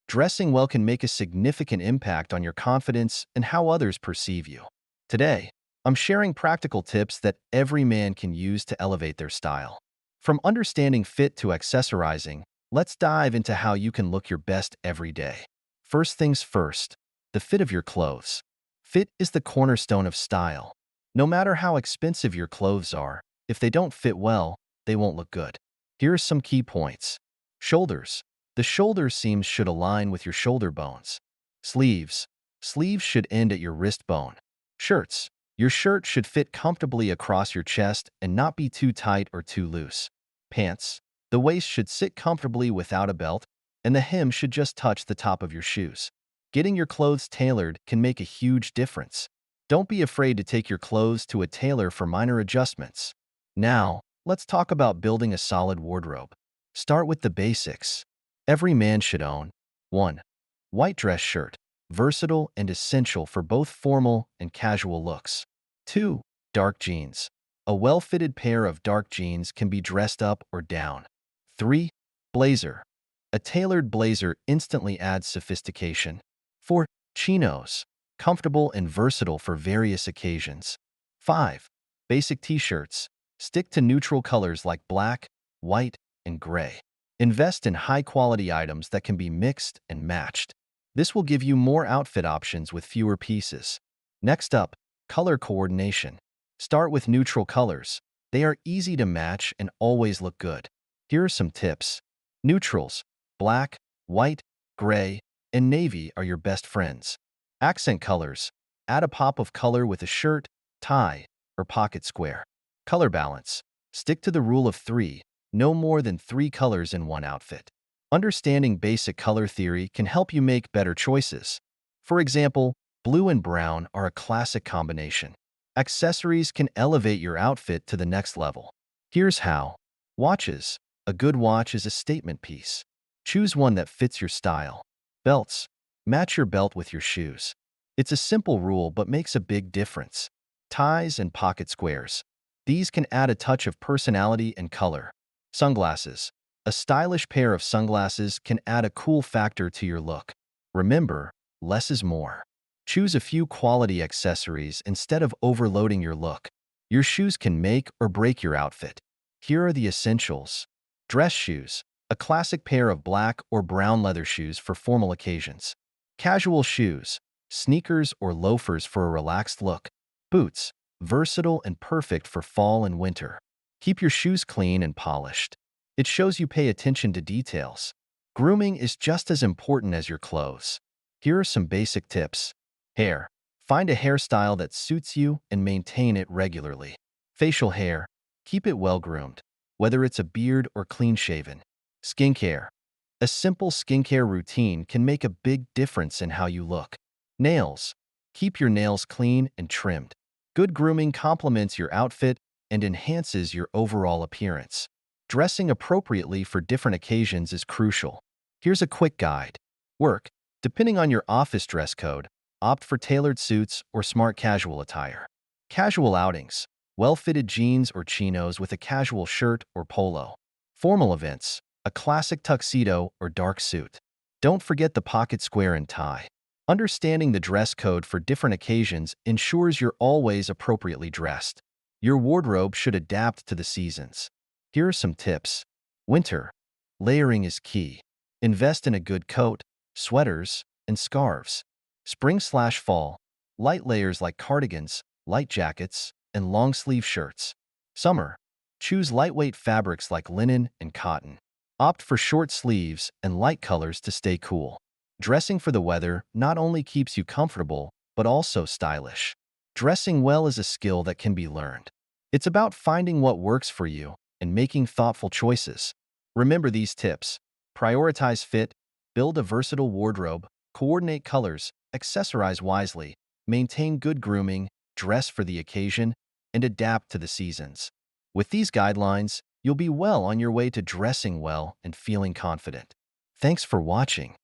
dressing well can make a significant impact on your confidence and how others perceive you. Today, I'm sharing practical tips that every man can use to elevate their style. From understanding fit to accessorizing, let's dive into how you can look your best every day. First things first, the fit of your clothes. Fit is the cornerstone of style. No matter how expensive your clothes are, if they don't fit well, they won't look good. Here are some key points. Shoulders. The shoulder seams should align with your shoulder bones. Sleeves. Sleeves should end at your wrist bone. Shirts. Your shirt should fit comfortably across your chest and not be too tight or too loose. Pants. The waist should sit comfortably without a belt, and the hem should just touch the top of your shoes. Getting your clothes tailored can make a huge difference. Don't be afraid to take your clothes to a tailor for minor adjustments. Now, let's talk about building a solid wardrobe. Start with the basics. Every man should own 1. White dress shirt, versatile and essential for both formal and casual looks. 2. Dark jeans. A well-fitted pair of dark jeans can be dressed up or down. 3. Blazer. A tailored blazer instantly adds sophistication. 4. Chinos. Comfortable and versatile for various occasions. 5. Basic t-shirts. Stick to neutral colors like black, white, and gray. Invest in high-quality items that can be mixed and matched. This will give you more outfit options with fewer pieces. Next up, color coordination. Start with neutral colors. They are easy to match and always look good. Here are some tips. Neutrals. Black, white, gray, and navy are your best friends. Accent colors. Add a pop of color with a shirt, tie, or pocket square. Color balance. Stick to the rule of 3, no more than 3 colors in one outfit. Understanding basic color theory can help you make better choices. For example, blue and brown are a classic combination. Accessories can elevate your outfit to the next level. Here's how. Watches. A good watch is a statement piece. Choose one that fits your style. Belts. Match your belt with your shoes. It's a simple rule but makes a big difference. Ties and pocket squares. These can add a touch of personality and color. Sunglasses. A stylish pair of sunglasses can add a cool factor to your look. Remember, less is more. Choose a few quality accessories instead of overloading your look. Your shoes can make or break your outfit. Here are the essentials. Dress shoes. A classic pair of black or brown leather shoes for formal occasions. Casual shoes. Sneakers or loafers for a relaxed look. Boots. Versatile and perfect for fall and winter. Keep your shoes clean and polished. It shows you pay attention to details. Grooming is just as important as your clothes. Here are some basic tips. Hair. Find a hairstyle that suits you and maintain it regularly. Facial hair. Keep it well groomed, whether it's a beard or clean-shaven. Skincare. A simple skincare routine can make a big difference in how you look. Nails. Keep your nails clean and trimmed. Good grooming complements your outfit and enhances your overall appearance. Dressing appropriately for different occasions is crucial. Here's a quick guide. Work. Depending on your office dress code, opt for tailored suits or smart casual attire. Casual outings. Well-fitted jeans or chinos with a casual shirt or polo. Formal events. A classic tuxedo or dark suit. Don't forget the pocket square and tie. Understanding the dress code for different occasions ensures you're always appropriately dressed. Your wardrobe should adapt to the seasons. Here are some tips. Winter. Layering is key. Invest in a good coat, sweaters, and scarves. Spring/fall. Light layers like cardigans, light jackets, and long-sleeve shirts. Summer. Choose lightweight fabrics like linen and cotton. Opt for short sleeves and light colors to stay cool. Dressing for the weather not only keeps you comfortable, but also stylish. Dressing well is a skill that can be learned. It's about finding what works for you and making thoughtful choices. Remember these tips. Prioritize fit, build a versatile wardrobe, coordinate colors, accessorize wisely, maintain good grooming, dress for the occasion, and adapt to the seasons. With these guidelines, you'll be well on your way to dressing well and feeling confident. Thanks for watching.